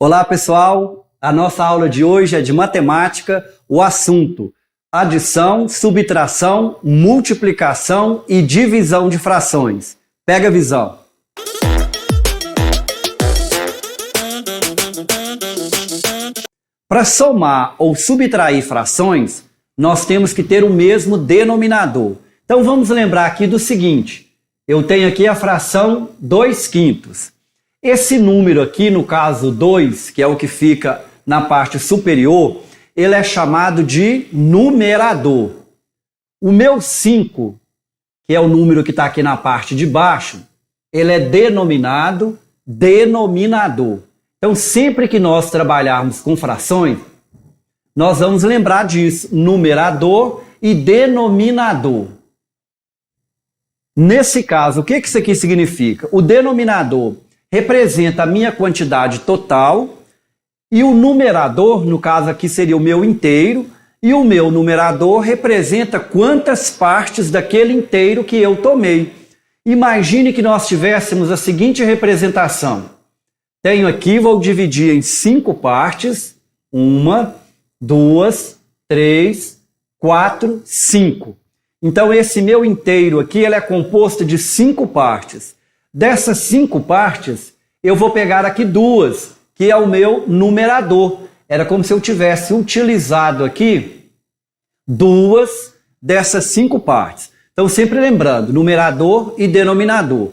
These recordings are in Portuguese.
Olá pessoal, a nossa aula de hoje é de matemática, o assunto adição, subtração, multiplicação e divisão de frações. Pega a visão. Para somar ou subtrair frações, nós temos que ter o mesmo denominador. Então vamos lembrar aqui do seguinte, eu tenho aqui a fração 2/5. Esse número aqui, no caso 2, que é o que fica na parte superior, ele é chamado de numerador. O meu 5, que é o número que está aqui na parte de baixo, ele é denominado denominador. Então, sempre que nós trabalharmos com frações, nós vamos lembrar disso, numerador e denominador. Nesse caso, o que isso aqui significa? O denominador representa a minha quantidade total e o numerador, no caso aqui seria o meu inteiro, e o meu numerador representa quantas partes daquele inteiro que eu tomei. Imagine que nós tivéssemos a seguinte representação. Tenho aqui, vou dividir em 5 partes, 1, 2, 3, 4, 5. Então esse meu inteiro aqui ele é composto de 5 partes. Dessas 5 partes, eu vou pegar aqui 2, que é o meu numerador. Era como se eu tivesse utilizado aqui 2 dessas 5 partes. Então, sempre lembrando, numerador e denominador.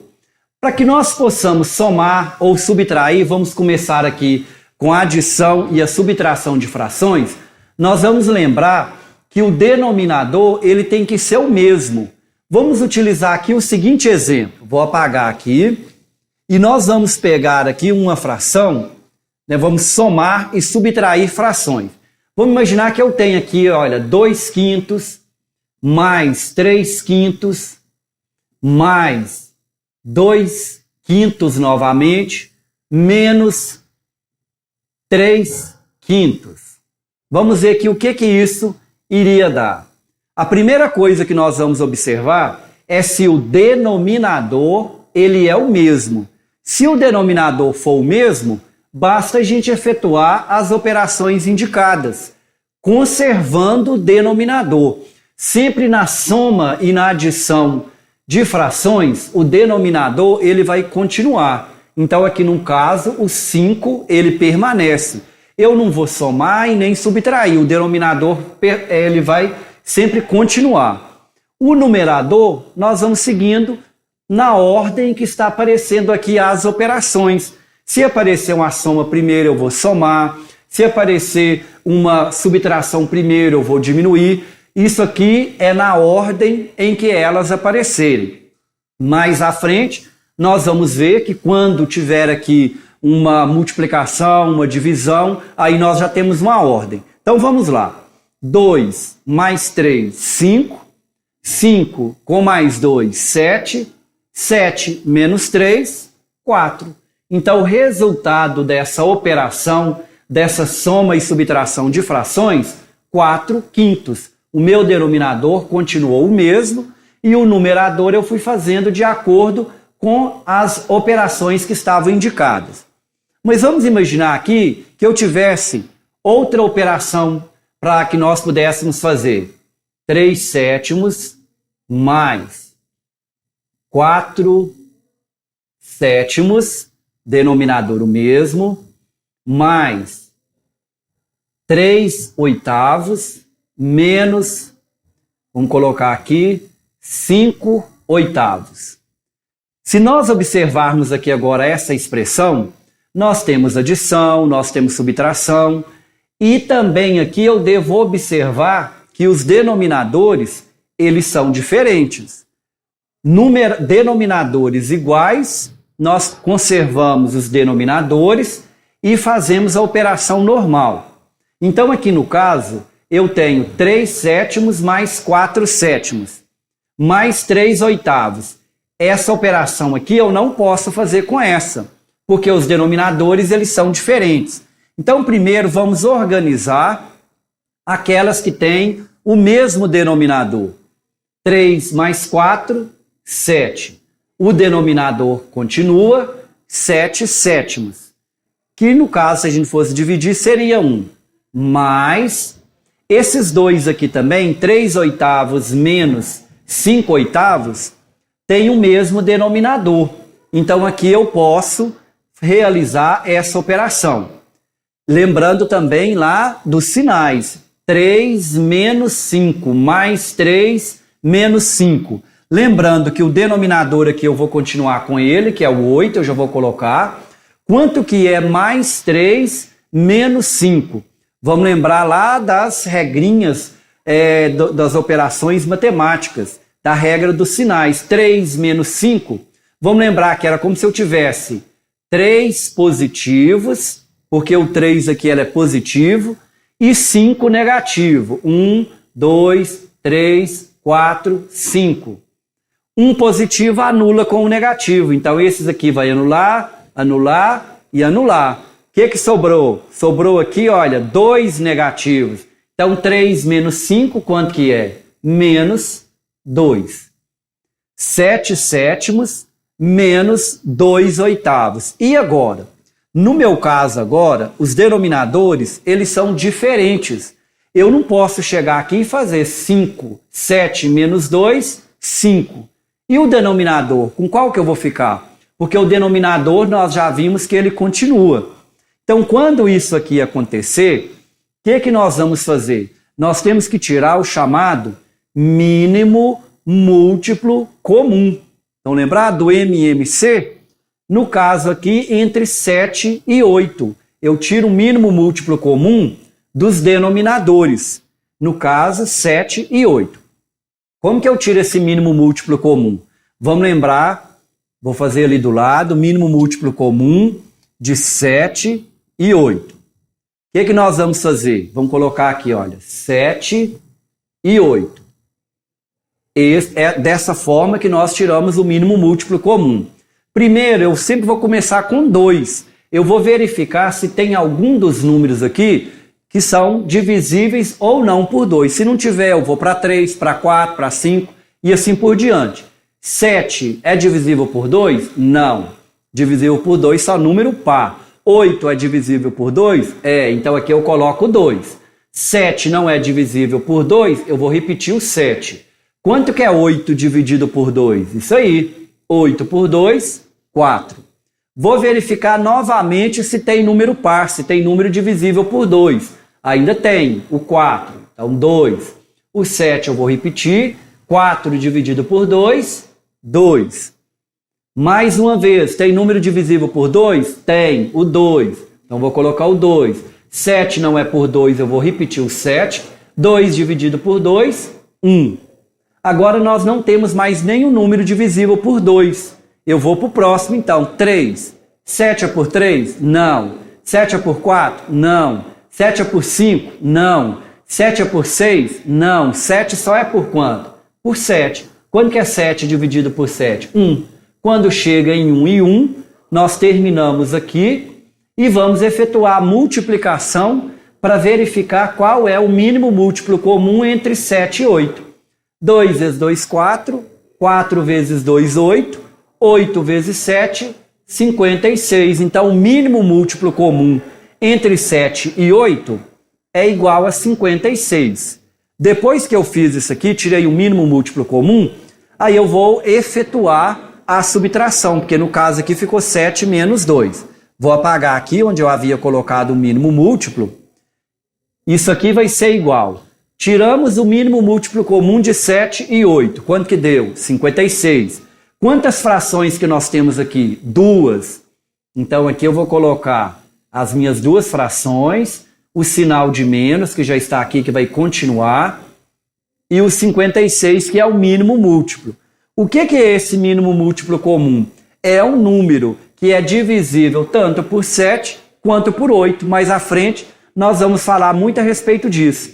Para que nós possamos somar ou subtrair, vamos começar aqui com a adição e a subtração de frações. Nós vamos lembrar que o denominador ele tem que ser o mesmo. Vamos utilizar aqui o seguinte exemplo. Vou apagar aqui e nós vamos pegar aqui uma fração, né, vamos somar e subtrair frações. Vamos imaginar que eu tenho aqui, olha, 2/5 mais 3/5 mais 2/5 novamente menos 3/5. Vamos ver aqui o que isso iria dar. A primeira coisa que nós vamos observar é se o denominador ele é o mesmo. Se o denominador for o mesmo, basta a gente efetuar as operações indicadas, conservando o denominador. Sempre na soma e na adição de frações, o denominador ele vai continuar. Então aqui no caso, o 5 ele permanece. Eu não vou somar e nem subtrair, o denominador ele vai sempre continuar. O numerador, nós vamos seguindo na ordem que está aparecendo aqui as operações. Se aparecer uma soma primeiro, eu vou somar. Se aparecer uma subtração primeiro, eu vou diminuir. Isso aqui é na ordem em que elas aparecerem. Mais à frente, nós vamos ver que quando tiver aqui uma multiplicação, uma divisão, aí nós já temos uma ordem. Então vamos lá. 2 mais 3, 5. 5 com mais 2, 7. 7 menos 3, 4. Então o resultado dessa operação, dessa soma e subtração de frações, 4/5. O meu denominador continuou o mesmo e o numerador eu fui fazendo de acordo com as operações que estavam indicadas. Mas vamos imaginar aqui que eu tivesse outra operação para que nós pudéssemos fazer 3/7 mais 4/7, denominador o mesmo, mais 3/8 menos, vamos colocar aqui, 5/8. Se nós observarmos aqui agora essa expressão, nós temos adição, nós temos subtração, e também aqui eu devo observar que os denominadores, eles são diferentes. Denominadores iguais, nós conservamos os denominadores e fazemos a operação normal. Então aqui no caso, eu tenho 3/7 mais 4/7 mais 3/8. Essa operação aqui eu não posso fazer com essa, porque os denominadores eles são diferentes. Então primeiro vamos organizar aquelas que têm o mesmo denominador. 3 mais 4, 7. O denominador continua, 7/7. que no caso, se a gente fosse dividir, seria 1. Mais esses dois aqui também, 3 oitavos menos 5 oitavos, tem o mesmo denominador. Então aqui eu posso realizar essa operação. Lembrando também lá dos sinais. 3 menos 5 mais 3 menos 5. Lembrando que o denominador aqui eu vou continuar com ele, que é o 8, eu já vou colocar. Quanto que é mais 3 menos 5? Vamos lembrar lá das regrinhas das operações matemáticas, da regra dos sinais. 3 menos 5, vamos lembrar que era como se eu tivesse 3 positivos, porque o 3 aqui ele é positivo, e 5 negativo. 1, 2, 3, 4, 5. Um positivo anula com o negativo. Então, esses aqui vai anular, anular e anular. O que sobrou? Sobrou aqui, olha, 2 negativos. Então, 3 menos 5, quanto que é? Menos 2. 7 sétimos menos 2 oitavos. E agora? No meu caso agora, os denominadores, eles são diferentes. Eu não posso chegar aqui e fazer 5, 7 menos 2, 5. E o denominador, com qual que eu vou ficar? Porque o denominador nós já vimos que ele continua. Então, quando isso aqui acontecer, o que nós vamos fazer? Nós temos que tirar o chamado mínimo múltiplo comum. Então, lembrar do MMC? No caso aqui, entre 7 e 8. Eu tiro o mínimo múltiplo comum dos denominadores. No caso, 7 e 8. Como que eu tiro esse mínimo múltiplo comum? Vamos lembrar, vou fazer ali do lado, mínimo múltiplo comum de 7 e 8. O que nós vamos fazer? Vamos colocar aqui, olha, 7 e 8. É dessa forma que nós tiramos o mínimo múltiplo comum. Primeiro, eu sempre vou começar com 2. Eu vou verificar se tem algum dos números aqui que são divisíveis ou não por 2. Se não tiver, eu vou para 3, para 4, para 5 e assim por diante. 7 é divisível por 2? Não. Divisível por 2 só número par. 8 é divisível por 2? É, então aqui eu coloco 2. 7 não é divisível por 2? Eu vou repetir o 7. Quanto que é 8 dividido por 2? Isso aí. 8 por 2, 4. Vou verificar novamente se tem número par, se tem número divisível por 2. Ainda tem o 4, então 2. O 7 eu vou repetir. 4 dividido por 2, 2. Mais uma vez, tem número divisível por 2? Tem, o 2. Então vou colocar o 2. 7 não é por 2, eu vou repetir o 7. 2 dividido por 2, 1. Agora nós não temos mais nenhum número divisível por 2. Eu vou para o próximo, então, 3. 7 é por 3? Não. 7 é por 4? Não. 7 é por 5? Não. 7 é por 6? Não. 7 só é por quanto? Por 7. Quando que é 7 dividido por 7? 1. Quando chega em 1 e 1, nós terminamos aqui e vamos efetuar a multiplicação para verificar qual é o mínimo múltiplo comum entre 7 e 8. 2 vezes 2, 4. 4 vezes 2, 8. 8 vezes 7, 56. Então, o mínimo múltiplo comum entre 7 e 8 é igual a 56. Depois que eu fiz isso aqui, tirei o mínimo múltiplo comum, aí eu vou efetuar a subtração, porque no caso aqui ficou 7 menos 2. Vou apagar aqui onde eu havia colocado o mínimo múltiplo. Isso aqui vai ser igual. Tiramos o mínimo múltiplo comum de 7 e 8. Quanto que deu? 56. Quantas frações que nós temos aqui? 2. Então aqui eu vou colocar as minhas 2 frações, o sinal de menos, que já está aqui, que vai continuar, e o 56, que é o mínimo múltiplo. O que é esse mínimo múltiplo comum? É um número que é divisível tanto por 7 quanto por 8. Mais à frente, nós vamos falar muito a respeito disso.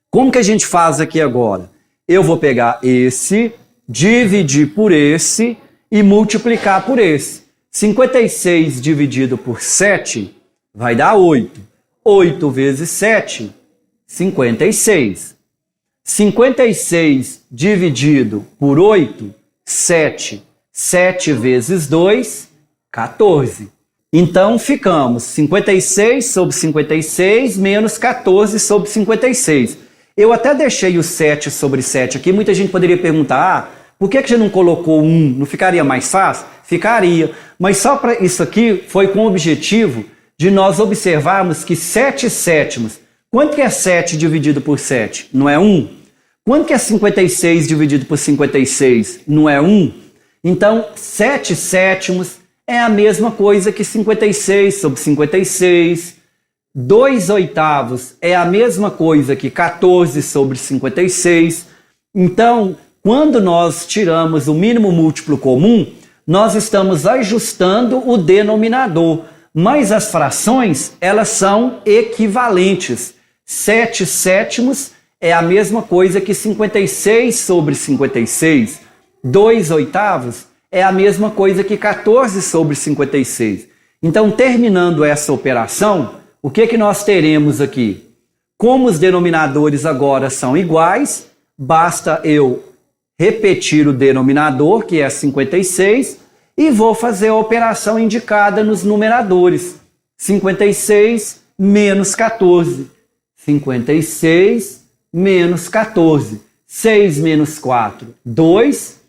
Como que a gente faz aqui agora? Eu vou pegar esse, dividir por esse e multiplicar por esse. 56 dividido por 7 vai dar 8. 8 vezes 7, 56. 56 dividido por 8, 7. 7 vezes 2, 14. Então, ficamos 56 sobre 56 menos 14 sobre 56. Eu até deixei o 7 sobre 7 aqui. Muita gente poderia perguntar, por que você não colocou 1? Não ficaria mais fácil? Ficaria. Mas só para isso aqui foi com o objetivo de nós observarmos que 7 sétimos. Quanto que é 7 dividido por 7? Não é 1? Quanto que é 56 dividido por 56? Não é 1? Então, 7 sétimos é a mesma coisa que 56 sobre 56. 2 oitavos é a mesma coisa que 14 sobre 56. Então, quando nós tiramos o mínimo múltiplo comum, nós estamos ajustando o denominador. Mas as frações, elas são equivalentes. 7 sétimos é a mesma coisa que 56 sobre 56. 2 oitavos é a mesma coisa que 14 sobre 56. Então, terminando essa operação, o que nós teremos aqui? Como os denominadores agora são iguais, basta eu repetir o denominador, que é 56, e vou fazer a operação indicada nos numeradores. 56 menos 14. 56 menos 14. 6 menos 4, 2.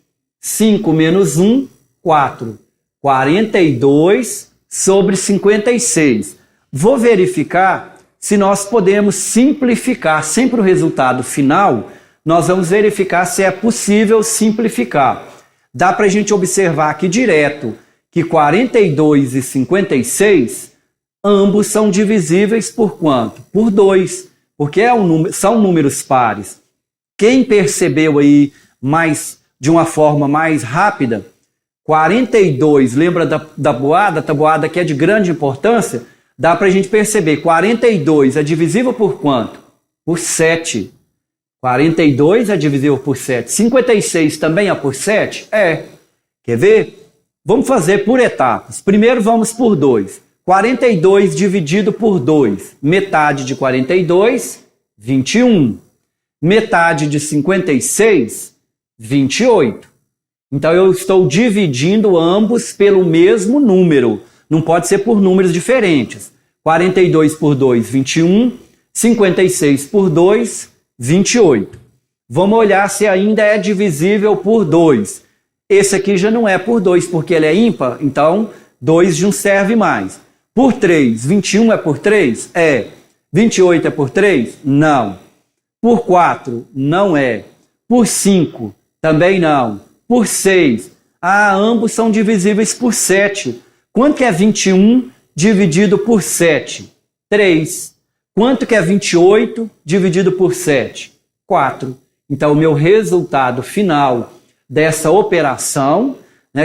5 menos 1, 4. 42 sobre 56. Vou verificar se nós podemos simplificar. Sempre o resultado final, nós vamos verificar se é possível simplificar. Dá para a gente observar aqui direto que 42 e 56, ambos são divisíveis por quanto? Por 2, porque são números pares. Quem percebeu aí de uma forma mais rápida, 42, lembra da boada? A tabuada que é de grande importância, dá para a gente perceber, 42 é divisível por quanto? Por 7. 42 é divisível por 7. 56 também é por 7? É. Quer ver? Vamos fazer por etapas. Primeiro vamos por 2. 42 dividido por 2. Metade de 42, 21. Metade de 56, 28. Então eu estou dividindo ambos pelo mesmo número. Não pode ser por números diferentes. 42 por 2, 21. 56 por 2, 28. Vamos olhar se ainda é divisível por 2. Esse aqui já não é por 2, porque ele é ímpar, então 2 não serve mais. Por 3, 21 é por 3? É. 28 é por 3? Não. Por 4, não é. Por 5, também não. Por 6, ambos são divisíveis por 7. Quanto que é 21 dividido por 7? 3. Quanto que é 28 dividido por 7? 4. Então, o meu resultado final dessa operação,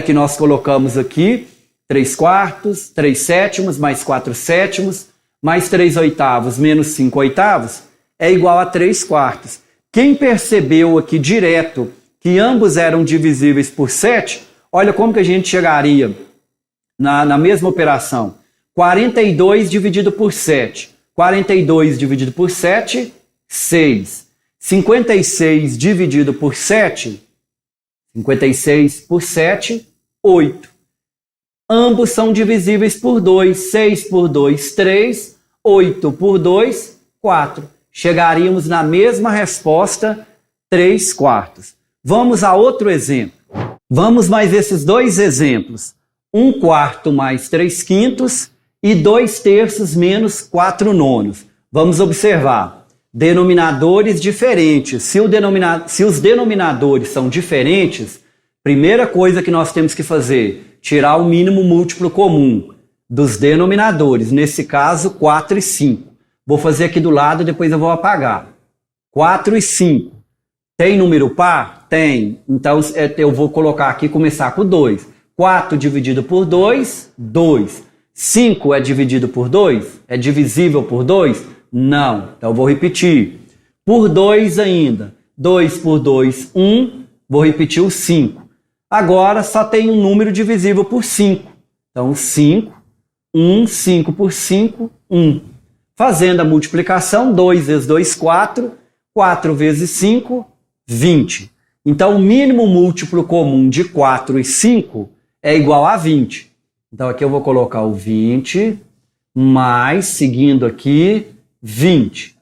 que nós colocamos aqui, 3 quartos, 3 sétimos, mais 4 sétimos, mais 3 oitavos, menos 5 oitavos, é igual a 3 quartos. Quem percebeu aqui direto que ambos eram divisíveis por 7, olha como que a gente chegaria na mesma operação. 42 dividido por 7. 42 dividido por 7, 6. 56 dividido por 7, 56 por 7, 8. Ambos são divisíveis por 2. 6 por 2, 3. 8 por 2, 4. Chegaríamos na mesma resposta, 3 quartos. Vamos a outro exemplo. Vamos mais esses dois exemplos. 1 quarto mais 3 quintos e 2 terços menos 4 nonos. Vamos observar. Denominadores diferentes. Se os denominadores são diferentes, primeira coisa que nós temos que fazer, tirar o mínimo múltiplo comum dos denominadores. Nesse caso, 4 e 5. Vou fazer aqui do lado, depois eu vou apagar. 4 e 5. Tem número par? Tem. Então, eu vou colocar aqui, começar com 2. 4 dividido por 2, 2. 5 é dividido por 2? É divisível por 2? Não. Então, eu vou repetir. Por 2 ainda. 2 por 2, 1. Vou repetir o 5. Agora, só tem um número divisível por 5. Então, 5. 1, 5 por 5, 1. Fazendo a multiplicação, 2 vezes 2, 4. 4 vezes 5, 20. Então, o mínimo múltiplo comum de 4 e 5 é igual a 20. Então aqui eu vou colocar o 20, mais, seguindo aqui, 20.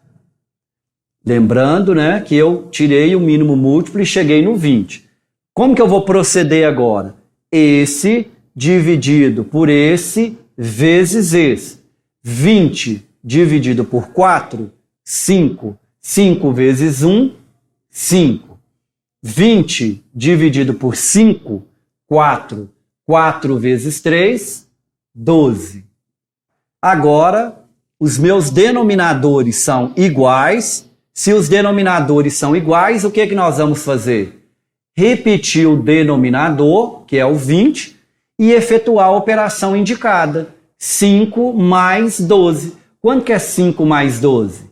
Lembrando, né, que eu tirei o mínimo múltiplo e cheguei no 20. Como que eu vou proceder agora? Esse dividido por esse vezes esse. 20 dividido por 4, 5. 5 vezes 1, 5. 20 dividido por 5, 4. 4 vezes 3, 12. Agora, os meus denominadores são iguais. Se os denominadores são iguais, o que que nós vamos fazer? Repetir o denominador, que é o 20, e efetuar a operação indicada. 5 mais 12. Quanto que é 5 mais 12?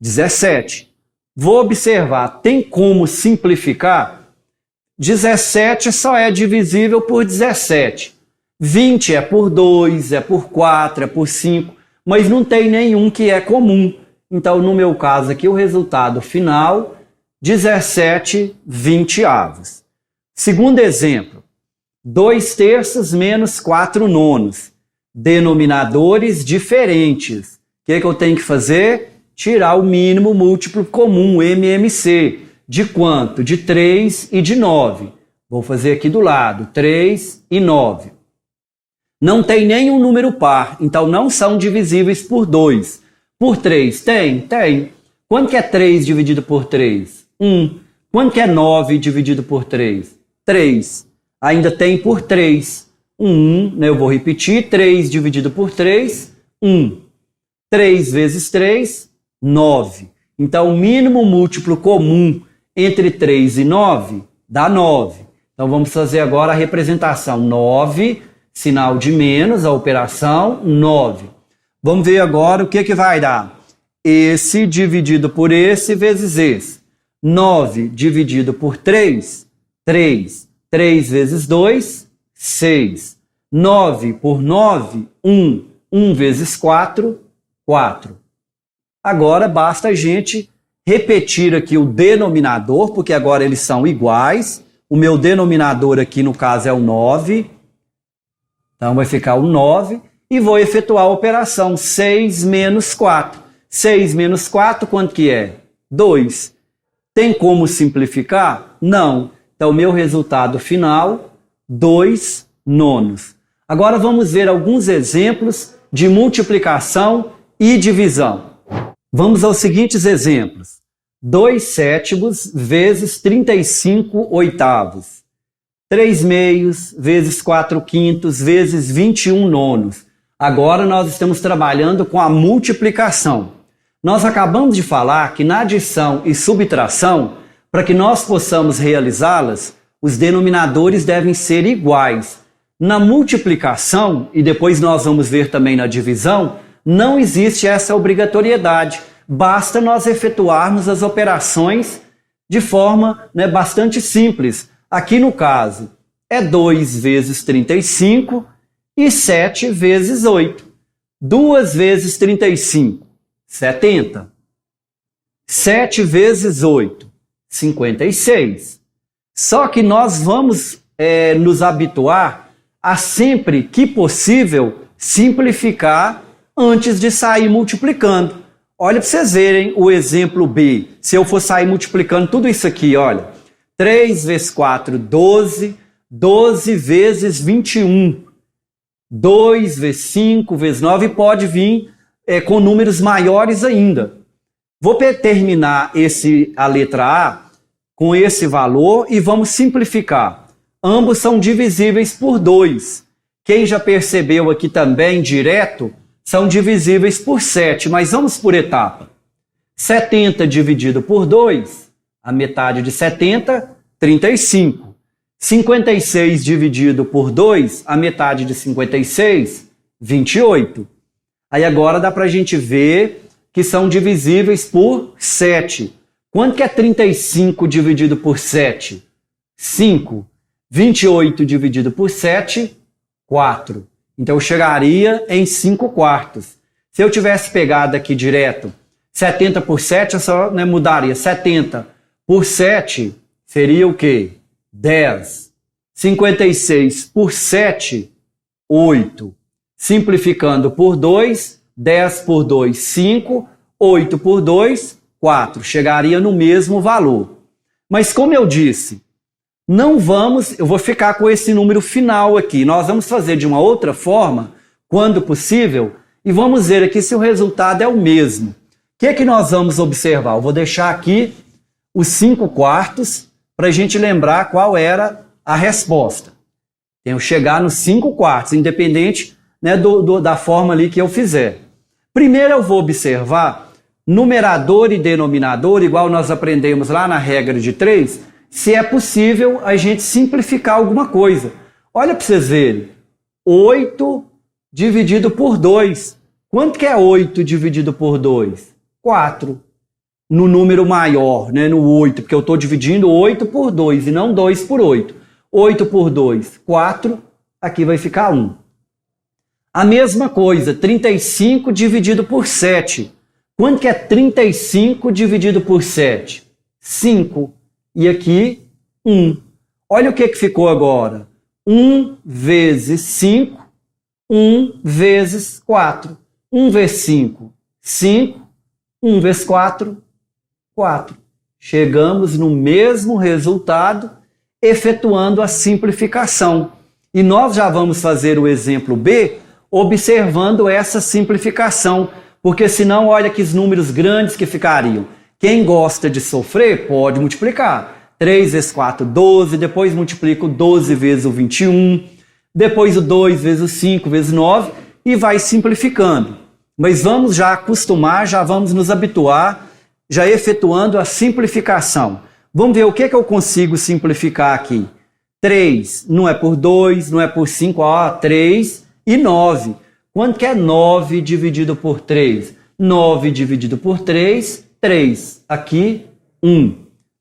17. Vou observar, tem como simplificar? 17 só é divisível por 17. 20 é por 2, é por 4, é por 5, mas não tem nenhum que é comum. Então, no meu caso aqui, o resultado final, 17/20. Segundo exemplo, 2/3 menos 4/9. Denominadores diferentes. O que que eu tenho que fazer? Tirar o mínimo múltiplo comum, MMC. De quanto? De 3 e de 9. Vou fazer aqui do lado, 3 e 9. Não tem nenhum número par, então não são divisíveis por 2. Por 3, tem? Tem. Quanto que é 3 dividido por 3? 1. Quanto que é 9 dividido por 3? 3. Ainda tem por 3. 1, né? Eu vou repetir, 3 dividido por 3, 1. 3 vezes 3, 9. Então, o mínimo múltiplo comum entre 3 e 9 dá 9. Então, vamos fazer agora a representação. 9, sinal de menos, a operação 9. Vamos ver agora o que vai dar. Esse dividido por esse vezes esse. 9 dividido por 3, 3. 3 vezes 2, 6. 9 por 9, 1. 1 vezes 4, 4. Agora basta a gente repetir aqui o denominador, porque agora eles são iguais. O meu denominador aqui, no caso, é o 9. Então vai ficar o 9. E vou efetuar a operação 6 menos 4. 6 menos 4, quanto que é? 2. Tem como simplificar? Não. Então, o meu resultado final, 2/9. Agora vamos ver alguns exemplos de multiplicação e divisão. Vamos aos seguintes exemplos. 2/7 vezes 35/8. 3/2 vezes 4/5 vezes 21/9. Agora nós estamos trabalhando com a multiplicação. Nós acabamos de falar que na adição e subtração, para que nós possamos realizá-las, os denominadores devem ser iguais. Na multiplicação, e depois nós vamos ver também na divisão, não existe essa obrigatoriedade. Basta nós efetuarmos as operações de forma, bastante simples. Aqui no caso, é 2 vezes 35 e 7 vezes 8. 2 vezes 35, 70. 7 vezes 8, 56. Só que nós vamos nos habituar a sempre que possível simplificar antes de sair multiplicando. Olha para vocês verem o exemplo B. Se eu for sair multiplicando tudo isso aqui, olha. 3 vezes 4, 12. 12 vezes 21. 2 vezes 5 vezes 9 pode vir com números maiores ainda. Vou terminar a letra A com esse valor e vamos simplificar. Ambos são divisíveis por 2. Quem já percebeu aqui também, direto, são divisíveis por 7, mas vamos por etapa. 70 dividido por 2, a metade de 70, 35. 56 dividido por 2, a metade de 56, 28. Aí agora dá para a gente ver que são divisíveis por 7. Quanto que é 35 dividido por 7? 5. 28 dividido por 7, 4. Então eu chegaria em 5/4. Se eu tivesse pegado aqui direto 70 por 7, eu só mudaria. 70 por 7 seria o quê? 10. 56 por 7, 8. Simplificando por 2, 10 por 2, 5, 8 por 2, 4. Chegaria no mesmo valor. Mas como eu disse, eu vou ficar com esse número final aqui. Nós vamos fazer de uma outra forma, quando possível, e vamos ver aqui se o resultado é o mesmo. O que nós vamos observar? Eu vou deixar aqui os 5 quartos para a gente lembrar qual era a resposta. Tenho que chegar nos 5 quartos, independente, né, da forma ali que eu fizer. Primeiro eu vou observar numerador e denominador, igual nós aprendemos lá na regra de 3, se é possível a gente simplificar alguma coisa. Olha para vocês verem. 8 dividido por 2. Quanto que é 8 dividido por 2? 4. No número maior, né, no 8, porque eu estou dividindo 8 por 2 e não 2 por 8. 8 por 2, 4. Aqui vai ficar 1. A mesma coisa, 35 dividido por 7. Quanto que é 35 dividido por 7? 5. E aqui, 1. Olha o que ficou agora. 1 vezes 5, 1 vezes 4. 1 vezes 5, 5. 1 vezes 4, 4. Chegamos no mesmo resultado, efetuando a simplificação. E nós já vamos fazer o exemplo B, observando essa simplificação, porque senão olha que os números grandes que ficariam. Quem gosta de sofrer pode multiplicar. 3 vezes 4, 12, depois multiplica o 12 vezes o 21, depois o 2 vezes o 5 vezes 9 e vai simplificando. Mas vamos já acostumar, já vamos nos habituar, já efetuando a simplificação. Vamos ver o que eu consigo simplificar aqui. 3 não é por 2, não é por 5, 3 e 9. Quanto que é 9 dividido por 3? 9 dividido por 3, 3. Aqui, 1.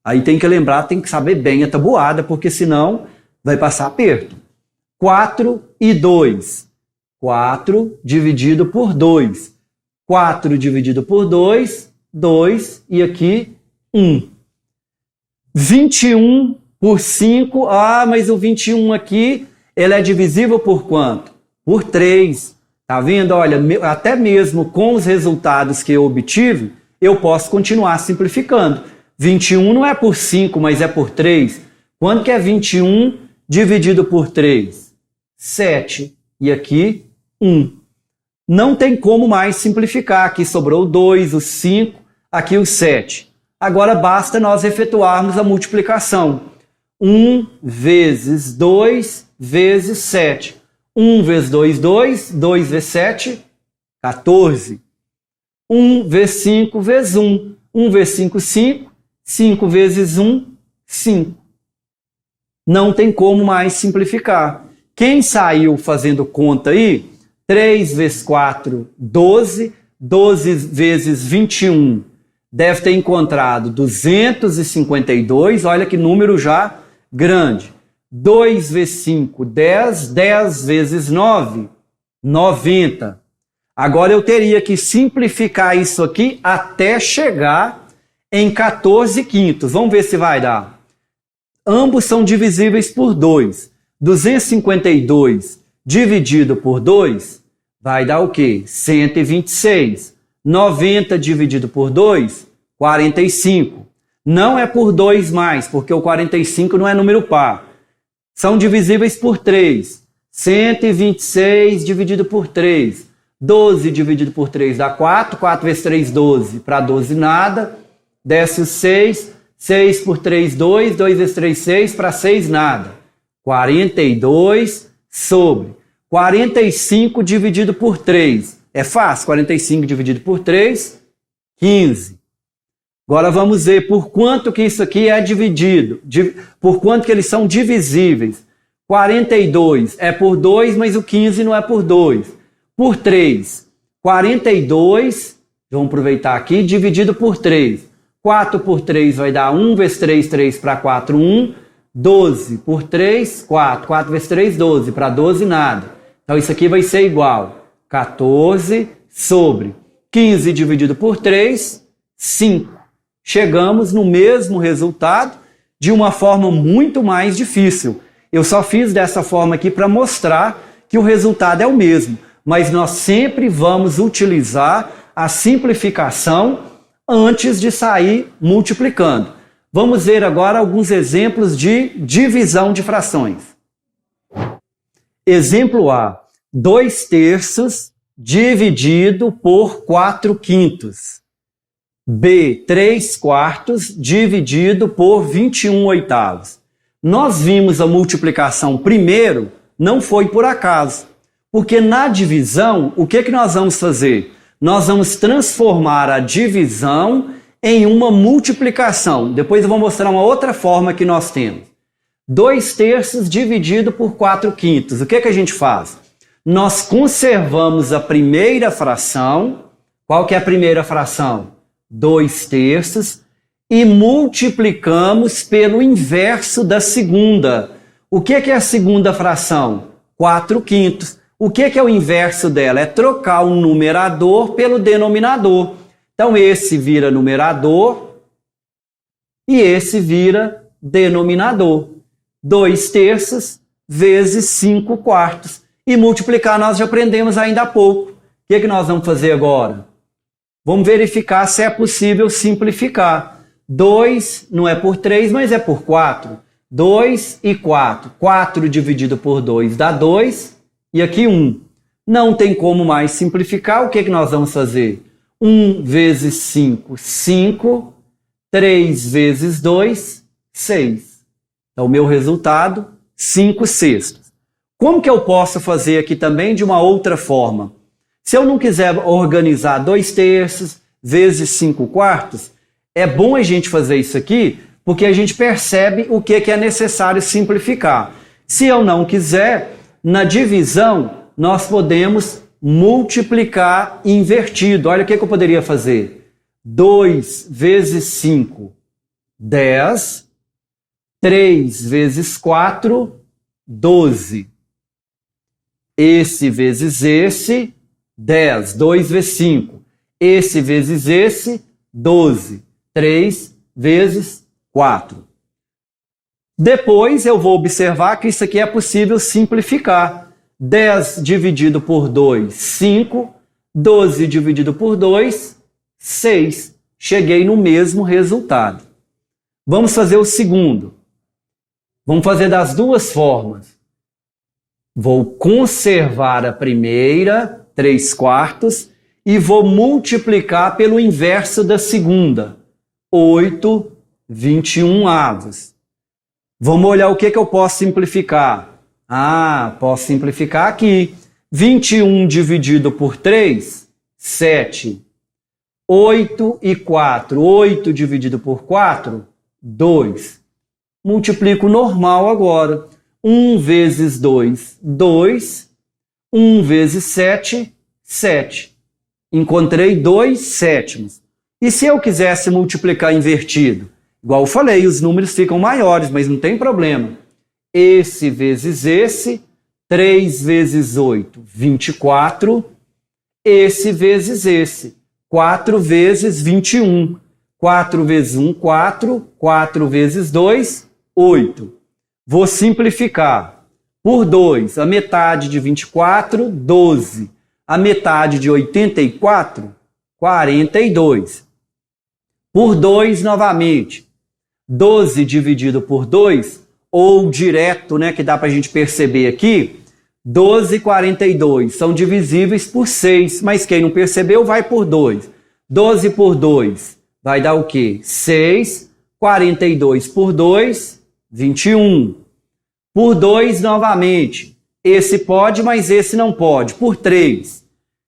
Aí tem que lembrar, tem que saber bem a tabuada, porque senão vai passar aperto. 4 e 2. 4 dividido por 2. 4 dividido por 2, 2 e aqui 1. 21 por 5, mas o 21 aqui, ele é divisível por quanto? Por 3. Tá vendo? Olha, até mesmo com os resultados que eu obtive, eu posso continuar simplificando. 21 não é por 5, mas é por 3. Quanto que é 21 dividido por 3? 7. E aqui, 1. Não tem como mais simplificar. Aqui sobrou o 2, o 5, aqui o 7. Agora basta nós efetuarmos a multiplicação. 1 vezes 2 vezes 7. 1 vezes 2, 2. 2 vezes 7, 14. 1 vezes 5 vezes 1. 1 vezes 5, 5. 5 vezes 1, 5. Não tem como mais simplificar. Quem saiu fazendo conta aí, 3 vezes 4, 12. 12 vezes 21, deve ter encontrado 252. Olha que número já grande. 2 vezes 5, 10. 10 vezes 9, 90. Agora eu teria que simplificar isso aqui até chegar em 14 quintos. Vamos ver se vai dar. Ambos são divisíveis por 2. 252 dividido por 2 vai dar o quê? 126. 90 dividido por 2, 45. Não é por 2 mais, porque o 45 não é número par. São divisíveis por 3. 126 dividido por 3. 12 dividido por 3 dá 4. 4 vezes 3, 12. Para 12, nada. Desce o 6. 6 por 3, 2. 2 vezes 3, 6. Para 6, nada. 42 sobre 45 dividido por 3. É fácil. 45 dividido por 3, 15. Agora vamos ver por quanto que isso aqui é dividido. Por quanto que eles são divisíveis. 42 é por 2, mas o 15 não é por 2. Por 3. 42, vamos aproveitar aqui, dividido por 3. 4 por 3 vai dar 1 vezes 3, 3 para 4, 1. 12 por 3, 4. 4 vezes 3, 12. Para 12, nada. Então isso aqui vai ser igual 14 sobre 15 dividido por 3, 5. Chegamos no mesmo resultado de uma forma muito mais difícil. Eu só fiz dessa forma aqui para mostrar que o resultado é o mesmo, mas nós sempre vamos utilizar a simplificação antes de sair multiplicando. Vamos ver agora alguns exemplos de divisão de frações. Exemplo A, 2/3 dividido por 4/5. B, 3/4 dividido por 21/8. Nós vimos a multiplicação primeiro, não foi por acaso. Porque na divisão, o que nós vamos fazer? Nós vamos transformar a divisão em uma multiplicação. Depois eu vou mostrar uma outra forma que nós temos. 2/3 dividido por 4/5. O que a gente faz? Nós conservamos a primeira fração. Qual que é a primeira fração? 2/3. E multiplicamos pelo inverso da segunda. O que é a segunda fração? 4/5. O que é o inverso dela? É trocar o numerador pelo denominador. Então, esse vira numerador e esse vira denominador. 2/3 vezes 5/4. E multiplicar nós já aprendemos ainda há pouco. O que nós vamos fazer agora? Vamos verificar se é possível simplificar. 2 não é por 3, mas é por 4. 2 e 4. 4 dividido por 2 dá 2. E aqui 1. Não tem como mais simplificar. O que nós vamos fazer? 1 vezes 5, 5. 3 vezes 2, 6. Então, o meu resultado, 5/6. Como que eu posso fazer aqui também de uma outra forma? Se eu não quiser organizar 2/3 vezes 5/4, é bom a gente fazer isso aqui, porque a gente percebe o que é necessário simplificar. Se eu não quiser, na divisão, nós podemos multiplicar invertido. Olha o que eu poderia fazer. 2 vezes 5, 10. 3 vezes 4, 12. Esse vezes esse, 10. 2 vezes 5. Esse vezes esse, 12. 3 vezes 4. Depois eu vou observar que isso aqui é possível simplificar. 10 dividido por 2, 5. 12 dividido por 2, 6. Cheguei no mesmo resultado. Vamos fazer o segundo. Vamos fazer das duas formas. Vou conservar a primeira, 3/4, e vou multiplicar pelo inverso da segunda, 8, 21/2. Vamos olhar o que eu posso simplificar. Posso simplificar aqui. 21 dividido por 3, 7. 8 e 4. 8 dividido por 4, 2. Multiplico normal agora. 1 vezes 2, 2. 1 vezes 7, 7. Encontrei 2/7. E se eu quisesse multiplicar invertido? Igual eu falei, os números ficam maiores, mas não tem problema. Esse vezes esse, 3 vezes 8, 24. Esse vezes esse, 4 vezes 21. 4 vezes 1, 4. 4 vezes 2, 8. Vou simplificar. Por 2, a metade de 24, 12. A metade de 84, 42. Por 2 novamente. 12 dividido por 2, ou direto, né, que dá para a gente perceber aqui, 12 e 42 são divisíveis por 6, mas quem não percebeu vai por 2. 12 por 2 vai dar o quê? 6. 42 por 2, 21. Por 2 novamente. Esse pode, mas esse não pode. Por 3.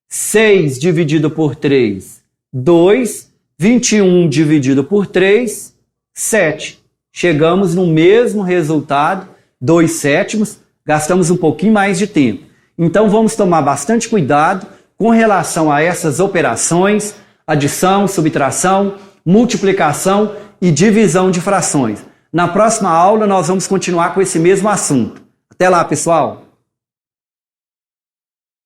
6 dividido por 3, 2. 21 dividido por 3, 7. Chegamos no mesmo resultado, 2/7. Gastamos um pouquinho mais de tempo. Então vamos tomar bastante cuidado com relação a essas operações, adição, subtração, multiplicação e divisão de frações. Na próxima aula nós vamos continuar com esse mesmo assunto. Até lá, pessoal!